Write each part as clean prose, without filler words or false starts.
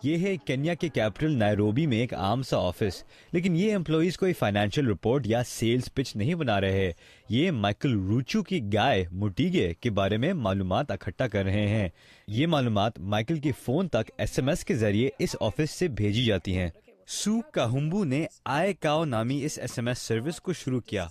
یہ ہے کینیا کے کیپٹل نائروبی میں ایک عام سا آفس، لیکن یہ امپلائیز کوئی فائنینشیل رپورٹ یا سیلز پچ نہیں بنا رہے. یہ مائیکل روچو کی گائے موٹیگے کے بارے میں معلومات اکٹھا کر رہے ہیں. یہ معلومات مائیکل کے فون تک ایس کے ذریعے اس آفس سے بھیجی جاتی ہیں. سو کاہمبو نے آئے کاؤ نامی اس SMS سروس کو شروع کیا.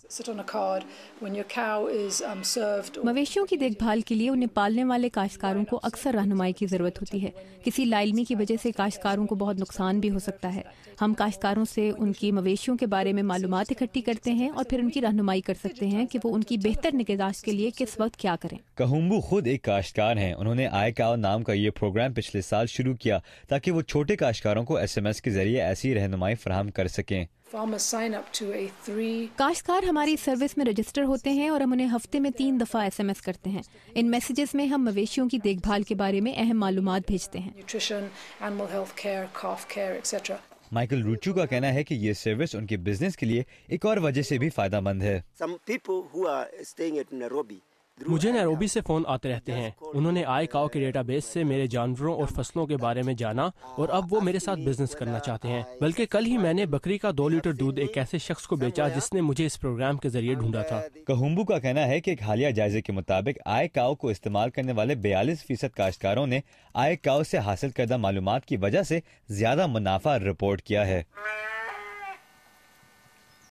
مویشیوں کی دیکھ بھال کے لیے انہیں پالنے والے کاشتکاروں کو اکثر رہنمائی کی ضرورت ہوتی ہے. کسی لاعلمی کی وجہ سے کاشتکاروں کو بہت نقصان بھی ہو سکتا ہے. ہم کاشتکاروں سے ان کی مویشیوں کے بارے میں معلومات اکٹھی کرتے ہیں اور پھر ان کی رہنمائی کر سکتے ہیں کہ وہ ان کی بہتر نگہداشت کے لیے کس وقت کیا کریں. کاہمبو خود ایک کاشتکار ہیں. انہوں نے آئے کاؤ نام کا یہ پروگرام پچھلے سال شروع کیا تاکہ وہ چھوٹے کاشتکاروں کو SMS کے ذریعے ایسی رہنمائی فراہم کر سکیں. کاشتکار ہماری سروس میں رجسٹر ہوتے ہیں اور ہم انہیں ہفتے میں 3 دفعہ SMS کرتے ہیں. ان میسیجز میں ہم مویشیوں کی دیکھ بھال کے بارے میں اہم معلومات بھیجتے ہیں. مائیکل روچو کا کہنا ہے کہ یہ سروس ان کے بزنس کے لیے ایک اور وجہ سے بھی فائدہ مند ہے. مجھے نیروبی سے فون آتے رہتے ہیں. انہوں نے آئے کاؤ کے ڈیٹا بیس سے میرے جانوروں اور فصلوں کے بارے میں جانا اور اب وہ میرے ساتھ بزنس کرنا چاہتے ہیں. بلکہ کل ہی میں نے بکری کا 2 لیٹر دودھ ایک ایسے شخص کو بیچا جس نے مجھے اس پروگرام کے ذریعے ڈھونڈا تھا. کاہمبو کا کہنا ہے کہ ایک حالیہ جائزے کے مطابق آئے کاؤ کو استعمال کرنے والے 42% کاشتکاروں نے آئے کاؤ سے حاصل کردہ معلومات کی وجہ سے زیادہ منافع رپورٹ کیا ہے.